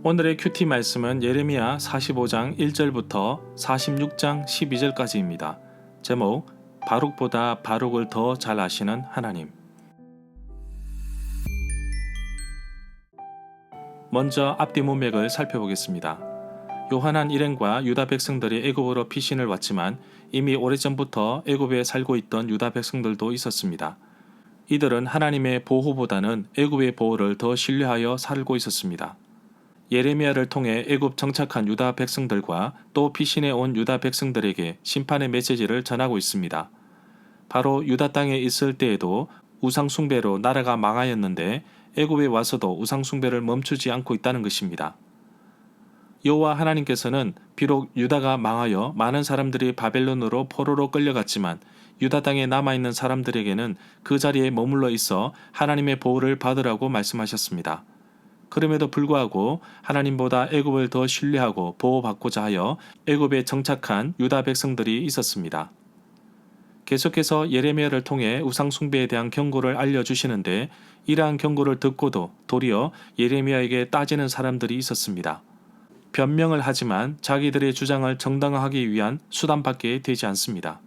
오늘의 큐티 말씀은 예레미야 45장 1절부터 46장 12절까지입니다. 제목, 바룩보다 바룩을 더 잘 아시는 하나님. 먼저 앞뒤 문맥을 살펴보겠습니다. 요한한 일행과 유다 백성들이 애굽으로 피신을 왔지만 이미 오래전부터 애굽에 살고 있던 유다 백성들도 있었습니다. 이들은 하나님의 보호보다는 애굽의 보호를 더 신뢰하여 살고 있었습니다. 예레미야를 통해 애굽 정착한 유다 백성들과 또 피신해 온 유다 백성들에게 심판의 메시지를 전하고 있습니다. 바로 유다 땅에 있을 때에도 우상 숭배로 나라가 망하였는데 애굽에 와서도 우상 숭배를 멈추지 않고 있다는 것입니다. 여호와 하나님께서는 비록 유다가 망하여 많은 사람들이 바벨론으로 포로로 끌려갔지만 유다 땅에 남아있는 사람들에게는 그 자리에 머물러 있어 하나님의 보호를 받으라고 말씀하셨습니다. 그럼에도 불구하고 하나님보다 애굽을 더 신뢰하고 보호받고자 하여 애굽에 정착한 유다 백성들이 있었습니다. 계속해서 예레미야를 통해 우상 숭배에 대한 경고를 알려주시는데 이러한 경고를 듣고도 도리어 예레미야에게 따지는 사람들이 있었습니다. 변명을 하지만 자기들의 주장을 정당화하기 위한 수단밖에 되지 않습니다.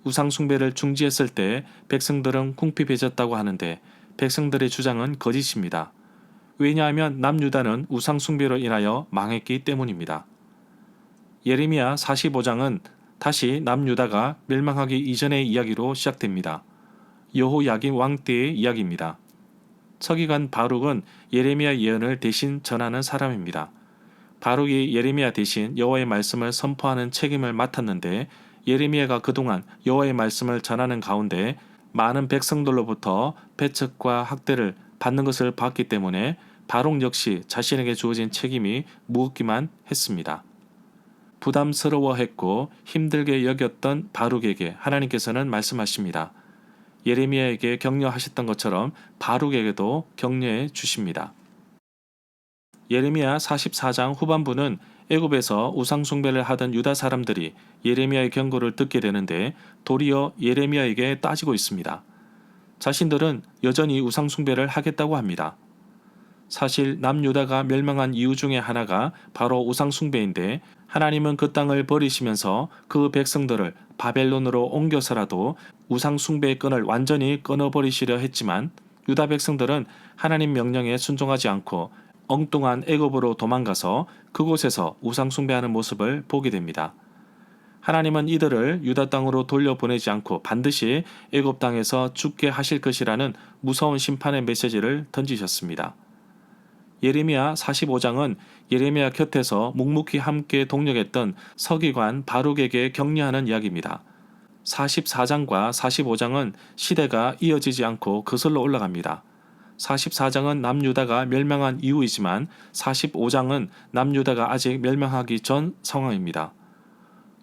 우상 숭배를 중지했을 때 백성들은 궁핍해졌다고 하는데 백성들의 주장은 거짓입니다. 왜냐하면 남유다는 우상 숭배로 인하여 망했기 때문입니다. 예레미야 45장은 다시 남유다가 멸망하기 이전의 이야기로 시작됩니다. 여호야김 왕 때의 이야기입니다. 서기관 바룩은 예레미야 예언을 대신 전하는 사람입니다. 바룩이 예레미야 대신 여호와의 말씀을 선포하는 책임을 맡았는데 예레미야가 그동안 여호와의 말씀을 전하는 가운데 많은 백성들로부터 배척과 학대를 받는 것을 봤기 때문에 바룩 역시 자신에게 주어진 책임이 무겁기만 했습니다. 부담스러워했고 힘들게 여겼던 바룩에게 하나님께서는 말씀하십니다. 예레미야에게 격려하셨던 것처럼 바룩에게도 격려해 주십니다. 예레미야 44장 후반부는 애굽에서 우상 숭배를 하던 유다 사람들이 예레미야의 경고를 듣게 되는데 도리어 예레미야에게 따지고 있습니다. 자신들은 여전히 우상 숭배를 하겠다고 합니다. 사실 남유다가 멸망한 이유 중에 하나가 바로 우상 숭배인데 하나님은 그 땅을 버리시면서 그 백성들을 바벨론으로 옮겨서라도 우상 숭배의 끈을 완전히 끊어버리시려 했지만 유다 백성들은 하나님 명령에 순종하지 않고 엉뚱한 애굽으로 도망가서 그곳에서 우상 숭배하는 모습을 보게 됩니다. 하나님은 이들을 유다 땅으로 돌려보내지 않고 반드시 애굽 땅에서 죽게 하실 것이라는 무서운 심판의 메시지를 던지셨습니다. 예레미야 45장은 예레미야 곁에서 묵묵히 함께 동력했던 서기관 바룩에게 격려하는 이야기입니다. 44장과 45장은 시대가 이어지지 않고 거슬러 올라갑니다. 44장은 남유다가 멸망한 이후이지만 45장은 남유다가 아직 멸망하기 전 상황입니다.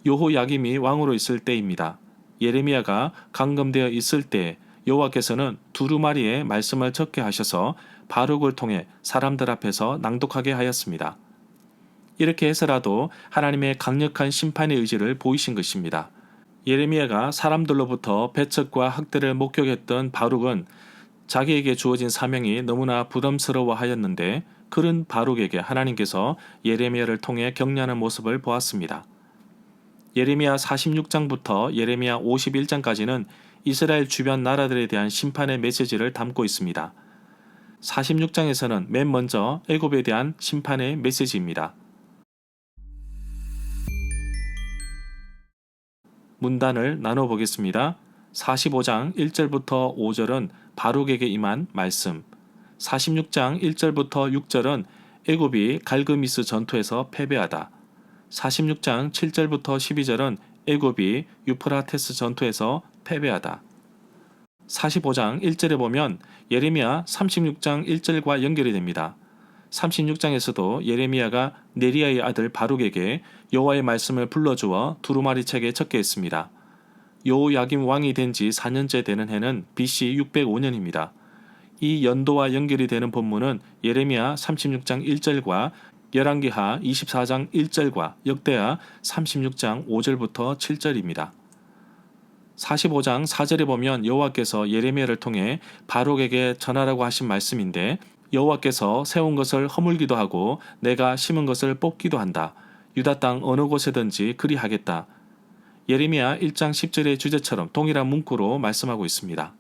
여호야김이 왕으로 있을 때입니다. 예레미야가 감금되어 있을 때 여호와께서는 두루마리에 말씀을 적게 하셔서 바룩을 통해 사람들 앞에서 낭독하게 하였습니다. 이렇게 해서라도 하나님의 강력한 심판의 의지를 보이신 것입니다. 예레미야가 사람들로부터 배척과 학대를 목격했던 바룩은 자기에게 주어진 사명이 너무나 부담스러워 하였는데 그런 바룩에게 하나님께서 예레미야를 통해 격려하는 모습을 보았습니다. 예레미야 46장부터 예레미야 51장까지는 이스라엘 주변 나라들에 대한 심판의 메시지를 담고 있습니다. 46장에서는 맨 먼저 애굽에 대한 심판의 메시지입니다. 문단을 나눠보겠습니다. 45장 1절부터 5절은 바룩에게 임한 말씀, 46장 1절부터 6절은 애굽이 갈그미스 전투에서 패배하다, 46장 7절부터 12절은 애굽이 유프라테스 전투에서 패배하다. 45장 1절에 보면 예레미야 36장 1절과 연결이 됩니다. 36장에서도 예레미야가 네리야의 아들 바룩에게 여호와의 말씀을 불러주어 두루마리 책에 적게 했습니다. 여호야김 왕이 된 지 4년째 되는 해는 BC 605년입니다. 이 연도와 연결이 되는 본문은 예레미야 36장 1절과 열왕기하 24장 1절과 역대하 36장 5절부터 7절입니다. 45장 4절에 보면 여호와께서 예레미야를 통해 바룩에게 전하라고 하신 말씀인데 여호와께서 세운 것을 허물기도 하고 내가 심은 것을 뽑기도 한다. 유다 땅 어느 곳에든지 그리하겠다. 예레미야 1장 10절의 주제처럼 동일한 문구로 말씀하고 있습니다.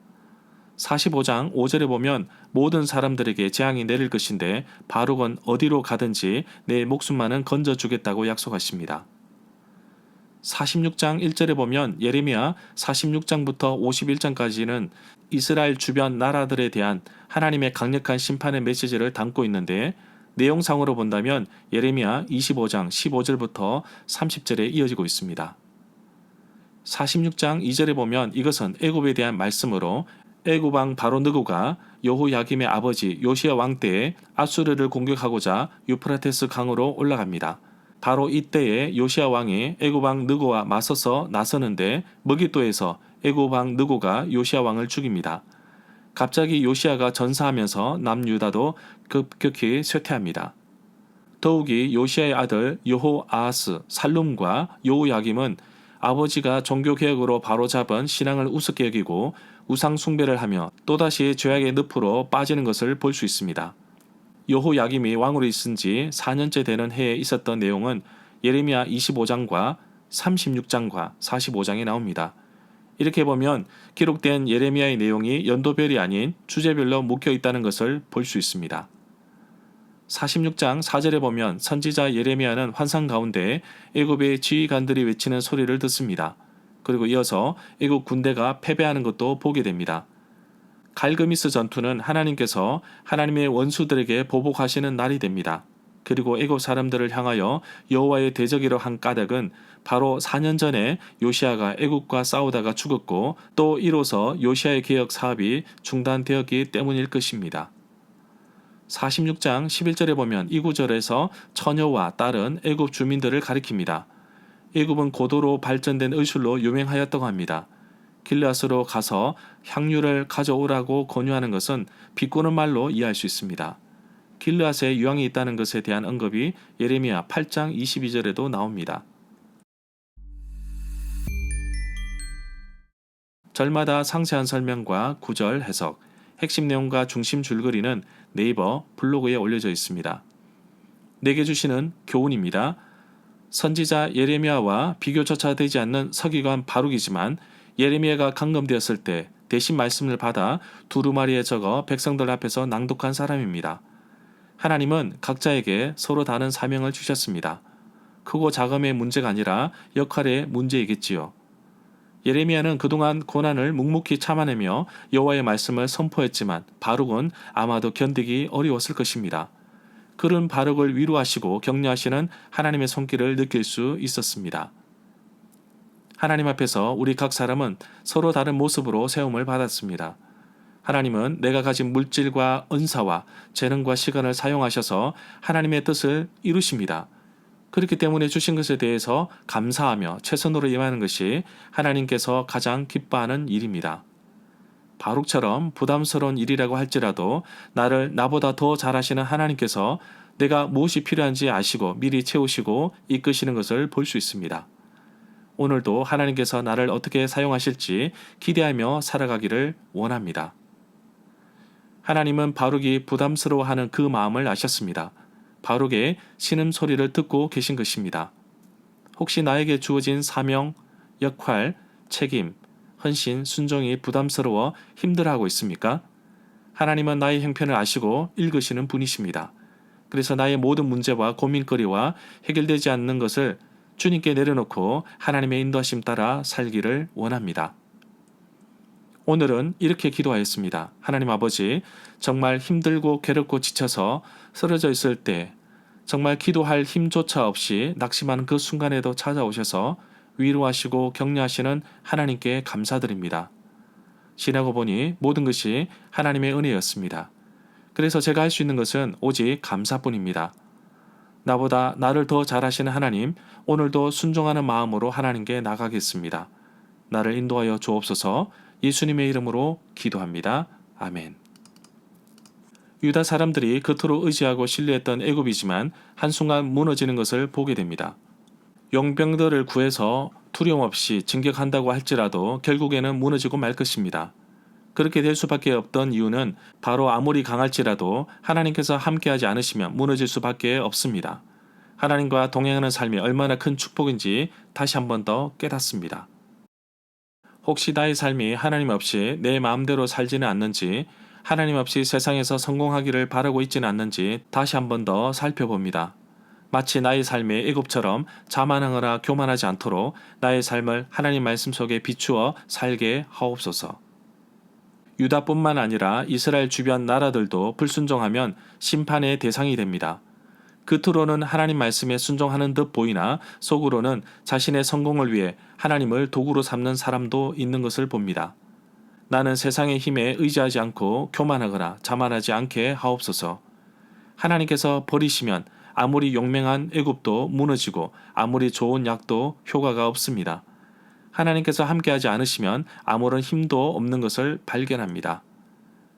45장 5절에 보면 모든 사람들에게 재앙이 내릴 것인데 바룩은 어디로 가든지 내 목숨만은 건져주겠다고 약속하십니다. 46장 1절에 보면 예레미야 46장부터 51장까지는 이스라엘 주변 나라들에 대한 하나님의 강력한 심판의 메시지를 담고 있는데 내용상으로 본다면 예레미야 25장 15절부터 30절에 이어지고 있습니다. 46장 2절에 보면 이것은 애굽에 대한 말씀으로 애굽 왕 바로 느고가 여호야김의 아버지 요시야 왕 때에 아수르를 공격하고자 유프라테스 강으로 올라갑니다. 바로 이때에 요시야 왕이 애굽 왕 느고와 맞서서 나서는데 머깃도에서 애굽 왕 느고가 요시야 왕을 죽입니다. 갑자기 요시야가 전사하면서 남유다도 급격히 쇠퇴합니다. 더욱이 요시야의 아들 여호아하스, 살룸과 여호야김은 아버지가 종교개혁으로 바로잡은 신앙을 우습게 여기고 우상 숭배를 하며 또다시 죄악의 늪으로 빠지는 것을 볼 수 있습니다. 여호야김이 왕으로 있은 지 4년째 되는 해에 있었던 내용은 예레미야 25장과 36장과 45장에 나옵니다. 이렇게 보면 기록된 예레미야의 내용이 연도별이 아닌 주제별로 묶여 있다는 것을 볼 수 있습니다. 46장 4절에 보면 선지자 예레미야는 환상 가운데 애굽의 지휘관들이 외치는 소리를 듣습니다. 그리고 이어서 애굽 군대가 패배하는 것도 보게 됩니다. 갈그미스 전투는 하나님께서 하나님의 원수들에게 보복하시는 날이 됩니다. 그리고 애굽 사람들을 향하여 여호와의 대적이라 한 까닭은 바로 4년 전에 요시야가 애굽과 싸우다가 죽었고 또 이로써 요시야의 개혁 사업이 중단되었기 때문일 것입니다. 46장 11절에 보면 이 구절에서 처녀와 딸은 애굽 주민들을 가리킵니다. 애굽은 고도로 발전된 의술로 유명하였다고 합니다. 길르앗으로 가서 향유를 가져오라고 권유하는 것은 비꼬는 말로 이해할 수 있습니다. 길르앗에 유황이 있다는 것에 대한 언급이 예레미야 8장 22절에도 나옵니다. 절마다 상세한 설명과 구절 해석, 핵심 내용과 중심 줄거리는 네이버 블로그에 올려져 있습니다. 내게 주시는 교훈입니다. 선지자 예레미야와 비교조차 되지 않는 서기관 바룩이지만 예레미야가 감금되었을 때 대신 말씀을 받아 두루마리에 적어 백성들 앞에서 낭독한 사람입니다. 하나님은 각자에게 서로 다른 사명을 주셨습니다. 크고 작음의 문제가 아니라 역할의 문제이겠지요. 예레미야는 그동안 고난을 묵묵히 참아내며 여호와의 말씀을 선포했지만 바룩은 아마도 견디기 어려웠을 것입니다. 그런 바룩을 위로하시고 격려하시는 하나님의 손길을 느낄 수 있었습니다. 하나님 앞에서 우리 각 사람은 서로 다른 모습으로 세움을 받았습니다. 하나님은 내가 가진 물질과 은사와 재능과 시간을 사용하셔서 하나님의 뜻을 이루십니다. 그렇기 때문에 주신 것에 대해서 감사하며 최선으로 임하는 것이 하나님께서 가장 기뻐하는 일입니다. 바룩처럼 부담스러운 일이라고 할지라도 나를 나보다 더 잘하시는 하나님께서 내가 무엇이 필요한지 아시고 미리 채우시고 이끄시는 것을 볼 수 있습니다. 오늘도 하나님께서 나를 어떻게 사용하실지 기대하며 살아가기를 원합니다. 하나님은 바룩이 부담스러워하는 그 마음을 아셨습니다. 바룩의 신음소리를 듣고 계신 것입니다. 혹시 나에게 주어진 사명, 역할, 책임, 헌신, 순종이 부담스러워 힘들어하고 있습니까? 하나님은 나의 형편을 아시고 읽으시는 분이십니다. 그래서 나의 모든 문제와 고민거리와 해결되지 않는 것을 주님께 내려놓고 하나님의 인도하심 따라 살기를 원합니다. 오늘은 이렇게 기도하였습니다. 하나님 아버지, 정말 힘들고 괴롭고 지쳐서 쓰러져 있을 때 정말 기도할 힘조차 없이 낙심하는 그 순간에도 찾아오셔서 위로하시고 격려하시는 하나님께 감사드립니다. 지나고 보니 모든 것이 하나님의 은혜였습니다. 그래서 제가 할 수 있는 것은 오직 감사뿐입니다. 나보다 나를 더 잘하시는 하나님, 오늘도 순종하는 마음으로 하나님께 나가겠습니다. 나를 인도하여 주옵소서. 예수님의 이름으로 기도합니다. 아멘. 유다 사람들이 그토록 의지하고 신뢰했던 애굽이지만 한순간 무너지는 것을 보게 됩니다. 용병들을 구해서 두려움 없이 진격한다고 할지라도 결국에는 무너지고 말 것입니다. 그렇게 될 수밖에 없던 이유는 바로 아무리 강할지라도 하나님께서 함께하지 않으시면 무너질 수밖에 없습니다. 하나님과 동행하는 삶이 얼마나 큰 축복인지 다시 한 번 더 깨닫습니다. 혹시 나의 삶이 하나님 없이 내 마음대로 살지는 않는지, 하나님 없이 세상에서 성공하기를 바라고 있지는 않는지 다시 한 번 더 살펴봅니다. 마치 나의 삶이 애굽처럼 자만하거나 교만하지 않도록 나의 삶을 하나님 말씀 속에 비추어 살게 하옵소서. 유다뿐만 아니라 이스라엘 주변 나라들도 불순종하면 심판의 대상이 됩니다. 겉으로는 하나님 말씀에 순종하는 듯 보이나 속으로는 자신의 성공을 위해 하나님을 도구로 삼는 사람도 있는 것을 봅니다. 나는 세상의 힘에 의지하지 않고 교만하거나 자만하지 않게 하옵소서. 하나님께서 버리시면 아무리 용맹한 애굽도 무너지고 아무리 좋은 약도 효과가 없습니다. 하나님께서 함께하지 않으시면 아무런 힘도 없는 것을 발견합니다.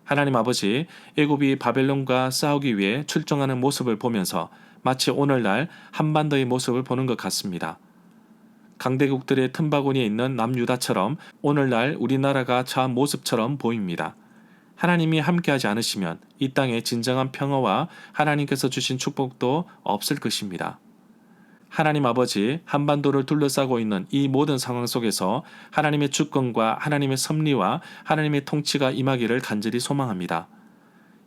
하나님 아버지, 애굽이 바벨론과 싸우기 위해 출정하는 모습을 보면서 마치 오늘날 한반도의 모습을 보는 것 같습니다. 강대국들의 틈바구니에 있는 남유다처럼 오늘날 우리나라가 처한 모습처럼 보입니다. 하나님이 함께하지 않으시면 이 땅에 진정한 평화와 하나님께서 주신 축복도 없을 것입니다. 하나님 아버지, 한반도를 둘러싸고 있는 이 모든 상황 속에서 하나님의 주권과 하나님의 섭리와 하나님의 통치가 임하기를 간절히 소망합니다.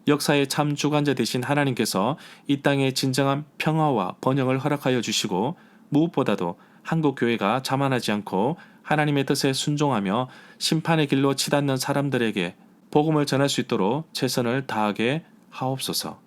역사의 참 주관자 되신 하나님께서 이 땅에 진정한 평화와 번영을 허락하여 주시고 무엇보다도 한국 교회가 자만하지 않고 하나님의 뜻에 순종하며 심판의 길로 치닫는 사람들에게 복음을 전할 수 있도록 최선을 다하게 하옵소서.